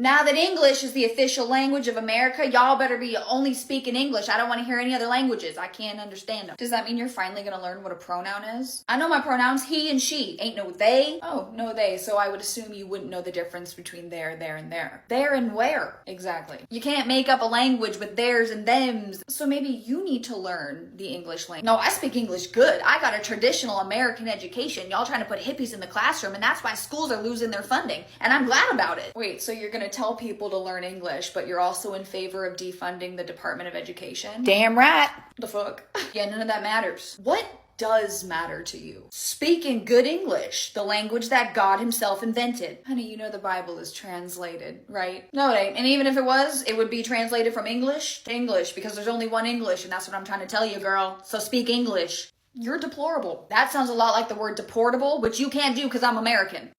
Now that English is the official language of America, y'all better be only speaking English. I don't want to hear any other languages. I can't understand them. Does that mean you're finally gonna learn what a pronoun is? I know my pronouns, he and she. Ain't no they. Oh, no they. So I would assume you wouldn't know the difference between there, and there. There and where? Exactly. You can't make up a language with theirs and thems. So maybe you need to learn the English language. No, I speak English good. I got a traditional American education. Y'all trying to put hippies in the classroom, and that's why schools are losing their funding. And I'm glad about it. Wait, so you're gonna tell people to learn English, but you're also in favor of defunding the Department of Education? Damn right. The fuck? Yeah, none of that matters. What does matter to you? Speaking good English, the language that God himself invented. Honey, you know the Bible is translated, right? No, it ain't. And even if it was, it would be translated from English to English because there's only one English, and that's what I'm trying to tell you, girl. So speak English. You're deplorable. That sounds a lot like the word deportable, which you can't do because I'm American.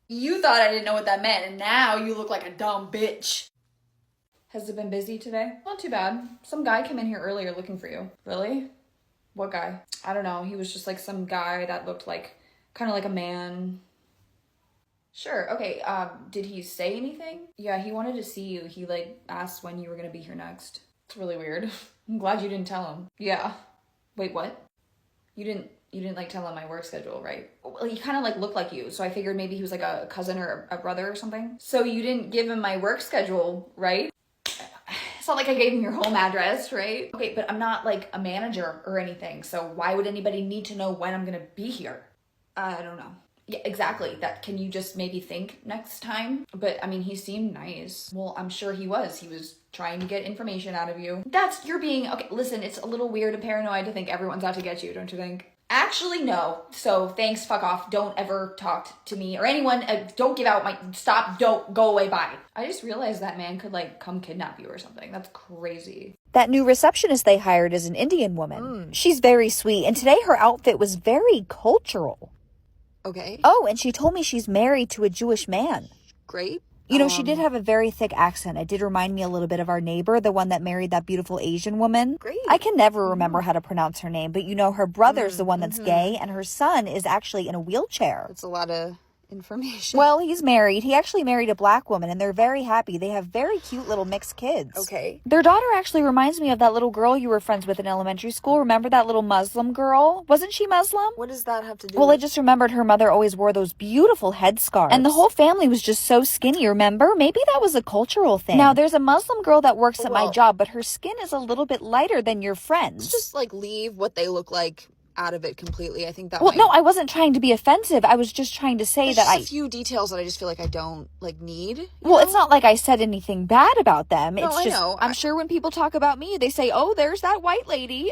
You thought I didn't know what that meant, and now you look like a dumb bitch. Has it been busy today? Not too bad. Some guy came in here earlier looking for you. Really? What guy? I don't know. He was just like some guy that looked like, kind of like a man. Sure. Okay. Did he say anything? Yeah, he wanted to see you. He like asked when you were gonna be here next. It's really weird. I'm glad you didn't tell him. Yeah. Wait, what? You didn't like tell him my work schedule, right? Well, he kind of like looked like you, so I figured maybe he was like a cousin or a brother or something. So you didn't give him my work schedule, right? It's not like I gave him your home address, right? Okay, but I'm not like a manager or anything, so why would anybody need to know when I'm gonna be here? I don't know. Yeah, exactly. That can you just maybe think next time? But I mean, he seemed nice. Well, I'm sure he was. He was trying to get information out of you. You're being, okay, listen, it's a little weird and paranoid to think everyone's out to get you, don't you think? Actually, no. So thanks, fuck off. Don't ever talk to me or anyone. Don't give out don't go away, bye. I just realized that man could like come kidnap you or something. That's crazy. That new receptionist they hired is an Indian woman. She's very sweet, and today her outfit was very cultural. Okay. Oh, and she told me she's married to a Jewish man. Great. You know, she did have a very thick accent. It did remind me a little bit of our neighbor, the one that married that beautiful Asian woman. Great. I can never remember how to pronounce her name, but you know, her brother's the one that's gay, and her son is actually in a wheelchair. That's a lot of information. Well, he's married. He actually married a black woman, and they're very happy. They have very cute little mixed kids. Okay. Their daughter actually reminds me of that little girl you were friends with in elementary school. Remember that little Muslim girl? Wasn't she Muslim? What does that have to do Well, with? I just remembered her mother always wore those beautiful headscarves. And the whole family was just so skinny, remember? Maybe that was a cultural thing. Now, there's a Muslim girl that works at my job, but her skin is a little bit lighter than your friend's. Let's just like leave what they look like out of it completely. I think that no, I wasn't trying to be offensive. I was just trying to say that a few details that I just feel like I don't like need. Well, it's not like I said anything bad about them. No, it's just, I know. I'm sure when people talk about me, they say, oh, there's that white lady.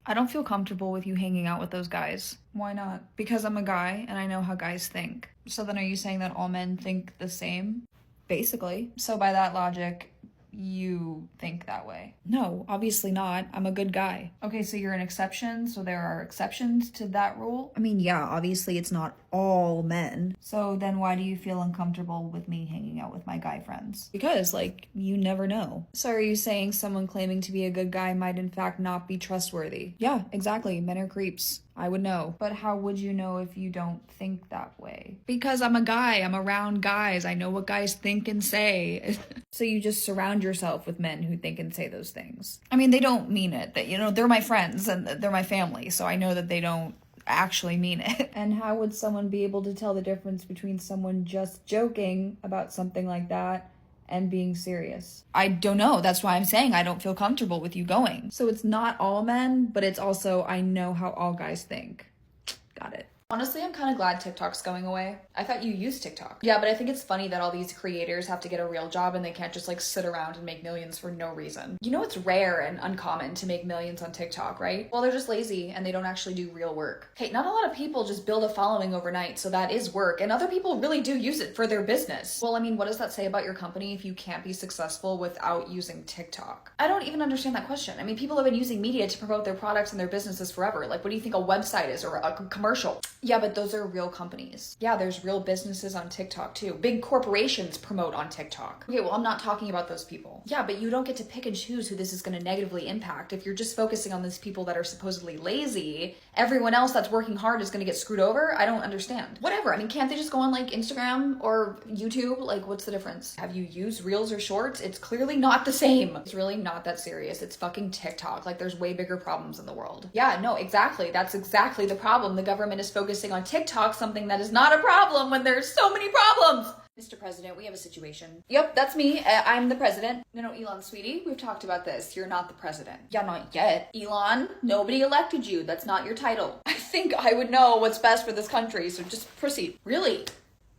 I don't feel comfortable with you hanging out with those guys. Why not? Because I'm a guy and I know how guys think. So then are you saying that all men think the same? Basically. So by that logic, you think that way. No, obviously not. I'm a good guy. Okay, so you're an exception, so there are exceptions to that rule? I mean, yeah, obviously it's not all men. So then why do you feel uncomfortable with me hanging out with my guy friends? Because, like, you never know. So are you saying someone claiming to be a good guy might in fact not be trustworthy? Yeah, exactly. Men are creeps. I would know. But how would you know if you don't think that way? Because I'm a guy. I'm around guys. I know what guys think and say. So you just surround yourself with men who think and say those things. I mean, they don't mean it. That, you know, they're my friends and they're my family. So I know that they don't actually mean it. And how would someone be able to tell the difference between someone just joking about something like that and being serious? I don't know. That's why I'm saying I don't feel comfortable with you going. So it's not all men, but it's also I know how all guys think. Got it. Honestly, I'm kind of glad TikTok's going away. I thought you used TikTok. Yeah, but I think it's funny that all these creators have to get a real job and they can't just like sit around and make millions for no reason. You know, it's rare and uncommon to make millions on TikTok, right? Well, they're just lazy and they don't actually do real work. Okay, not a lot of people just build a following overnight, so that is work, and other people really do use it for their business. Well, I mean, what does that say about your company if you can't be successful without using TikTok? I don't even understand that question. I mean, people have been using media to promote their products and their businesses forever. Like, what do you think a website is or a commercial? Yeah, but those are real companies. Yeah, there's real businesses on TikTok too. Big corporations promote on TikTok. Okay, well, I'm not talking about those people. Yeah, but you don't get to pick and choose who this is going to negatively impact. If you're just focusing on these people that are supposedly lazy, everyone else that's working hard is going to get screwed over. I don't understand. Whatever. I mean, can't they just go on like Instagram or YouTube? Like, what's the difference? Have you used Reels or Shorts? It's clearly not the same. It's really not that serious. It's fucking TikTok. Like, there's way bigger problems in the world. Yeah, no, exactly. That's exactly the problem. The government is focusing on TikTok, something that is not a problem when there's so many problems. Mr. President, we have a situation. Yep, that's me. I'm the president. No, Elon, sweetie, we've talked about this. You're not the president. Yeah, not yet. Elon, nobody elected you. That's not your title. I think I would know what's best for this country, so just proceed. Really?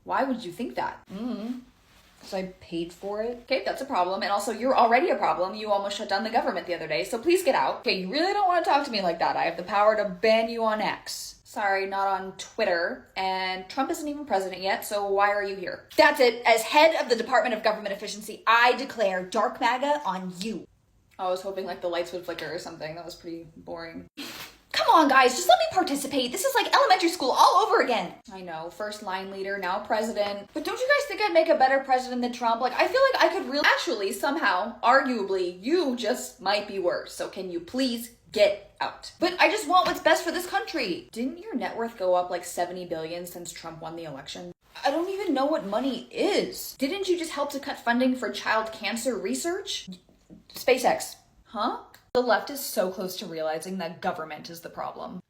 Why would you think that? Because I paid for it. Okay, that's a problem. And also, you're already a problem. You almost shut down the government the other day, so please get out. Okay, you really don't want to talk to me like that. I have the power to ban you on X. Sorry, not on Twitter. And Trump isn't even president yet, so why are you here? That's it. As head of the Department of Government Efficiency, I declare dark MAGA on you. I was hoping like the lights would flicker or something. That was pretty boring. Come on, guys, just let me participate. This is like elementary school all over again. I know, first line leader, now president. But don't you guys think I'd make a better president than Trump? Like, I feel like I could really, actually, somehow, arguably, you just might be worse. So can you please get out? But I just want what's best for this country. Didn't your net worth go up like 70 billion since Trump won the election? I don't even know what money is. Didn't you just help to cut funding for child cancer research? SpaceX. Huh? The left is so close to realizing that government is the problem.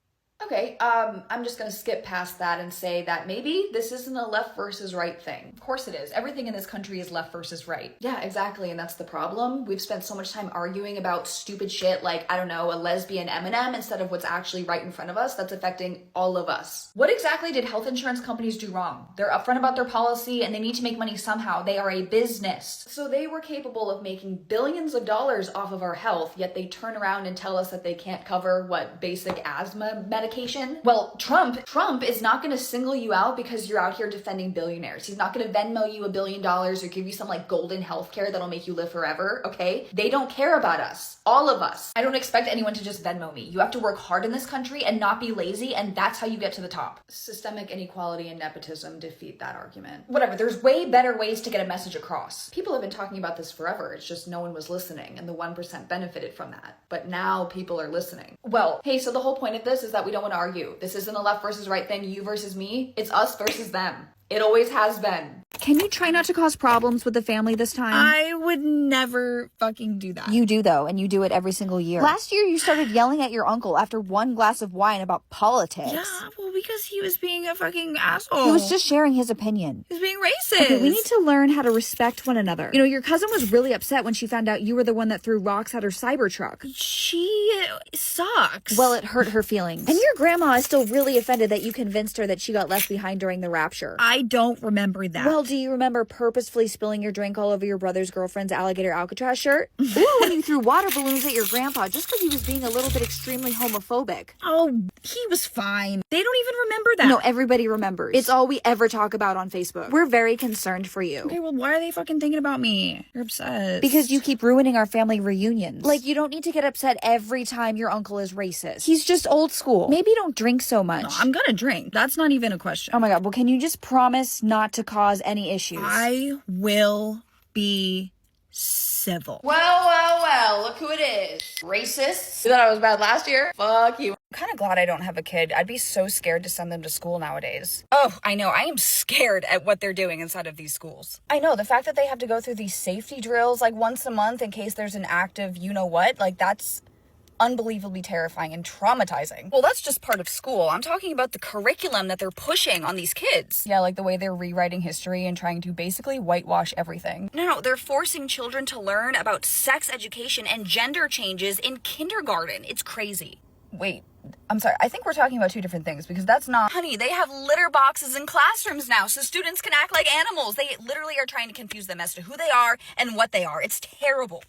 Okay, I'm just gonna skip past that and say that maybe this isn't a left versus right thing. Of course it is. Everything in this country is left versus right. Yeah, exactly, and that's the problem. We've spent so much time arguing about stupid shit like, I don't know, a lesbian M&M instead of what's actually right in front of us that's affecting all of us. What exactly did health insurance companies do wrong? They're upfront about their policy and they need to make money somehow. They are a business. So they were capable of making billions of dollars off of our health, yet they turn around and tell us that they can't cover, what, basic asthma medication? Well, Trump is not going to single you out because you're out here defending billionaires. He's not going to Venmo you $1 billion or give you some like golden healthcare that'll make you live forever, okay? They don't care about us. All of us. I don't expect anyone to just Venmo me. You have to work hard in this country and not be lazy, and that's how you get to the top. Systemic inequality and nepotism defeat that argument. Whatever, there's way better ways to get a message across. People have been talking about this forever. It's just no one was listening, and the 1% benefited from that. But now people are listening. Well, hey, so the whole point of this is that we don't want to argue. This isn't a left versus right thing, you versus me. It's us versus them. It always has been. Can you try not to cause problems with the family this time? I would never fucking do that. You do, though, and you do it every single year. Last year, you started yelling at your uncle after one glass of wine about politics. Yeah, well, because he was being a fucking asshole. He was just sharing his opinion. He was being racist. Okay, we need to learn how to respect one another. You know, your cousin was really upset when she found out you were the one that threw rocks at her Cybertruck. She sucks. Well, it hurt her feelings. And your grandma is still really offended that you convinced her that she got left behind during the rapture. I don't remember that. Well, do you remember purposefully spilling your drink all over your brother's girlfriend's alligator Alcatraz shirt? Ooh, when you threw water balloons at your grandpa just because he was being a little bit extremely homophobic. Oh, he was fine. They don't even remember that. No, everybody remembers. It's all we ever talk about on Facebook. We're very concerned for you. Okay, well, why are they fucking thinking about me? You're obsessed. Because you keep ruining our family reunions. Like, you don't need to get upset every time your uncle is racist. He's just old school. Maybe don't drink so much. No, I'm gonna drink. That's not even a question. Oh my god, well, can you just promise not to cause any issues? I will be civil. Well, look who it is. Racists. You thought I was bad last year? Fuck you. I'm kind of glad I don't have a kid. I'd be so scared to send them to school nowadays. Oh, I know. I am scared at what they're doing inside of these schools. I know. The fact that they have to go through these safety drills like once a month in case there's an active you-know-what, like that's unbelievably terrifying and traumatizing. Well, that's just part of school. I'm talking about the curriculum that they're pushing on these kids. Yeah, like the way they're rewriting history and trying to basically whitewash everything. No, they're forcing children to learn about sex education and gender changes in kindergarten. It's crazy. Wait, I'm sorry. I think we're talking about two different things because that's not... Honey, they have litter boxes in classrooms now so students can act like animals. They literally are trying to confuse them as to who they are and what they are. It's terrible.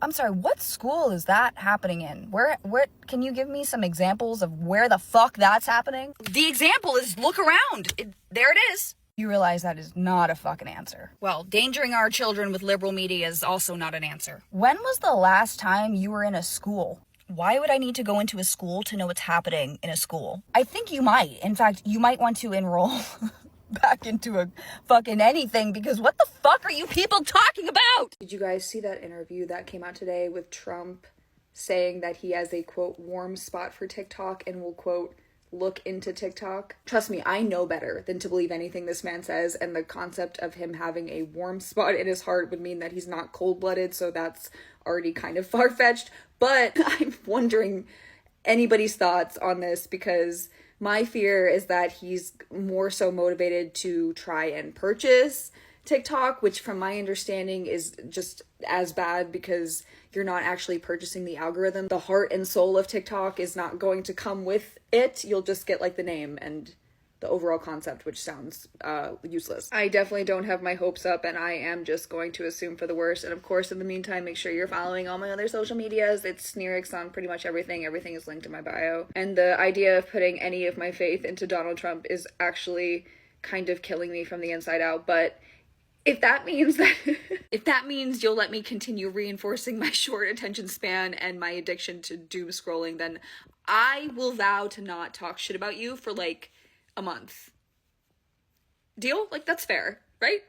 I'm sorry, what school is that happening in? Where, can you give me some examples of where the fuck that's happening? The example is look around. There it is. You realize that is not a fucking answer. Well, endangering our children with liberal media is also not an answer. When was the last time you were in a school? Why would I need to go into a school to know what's happening in a school? I think you might. In fact, you might want to enroll back into a fucking anything, because what the fuck are you people talking about? Did you guys see that interview that came out today with Trump saying that he has a, quote, warm spot for TikTok and will, quote, look into TikTok? Trust me, I know better than to believe anything this man says, and the concept of him having a warm spot in his heart would mean that he's not cold-blooded, so that's already kind of far-fetched. But I'm wondering anybody's thoughts on this, because my fear is that he's more so motivated to try and purchase TikTok, which from my understanding is just as bad, because you're not actually purchasing the algorithm. The heart and soul of TikTok is not going to come with it. You'll just get like the name and the overall concept, which sounds useless. I definitely don't have my hopes up, and I am just going to assume for the worst. And of course, in the meantime, make sure you're following all my other social medias. It's Sneerix on pretty much everything. Everything is linked in my bio. And the idea of putting any of my faith into Donald Trump is actually kind of killing me from the inside out. But if that means you'll let me continue reinforcing my short attention span and my addiction to doom scrolling, then I will vow to not talk shit about you for like a month. Deal? Like, that's fair, right?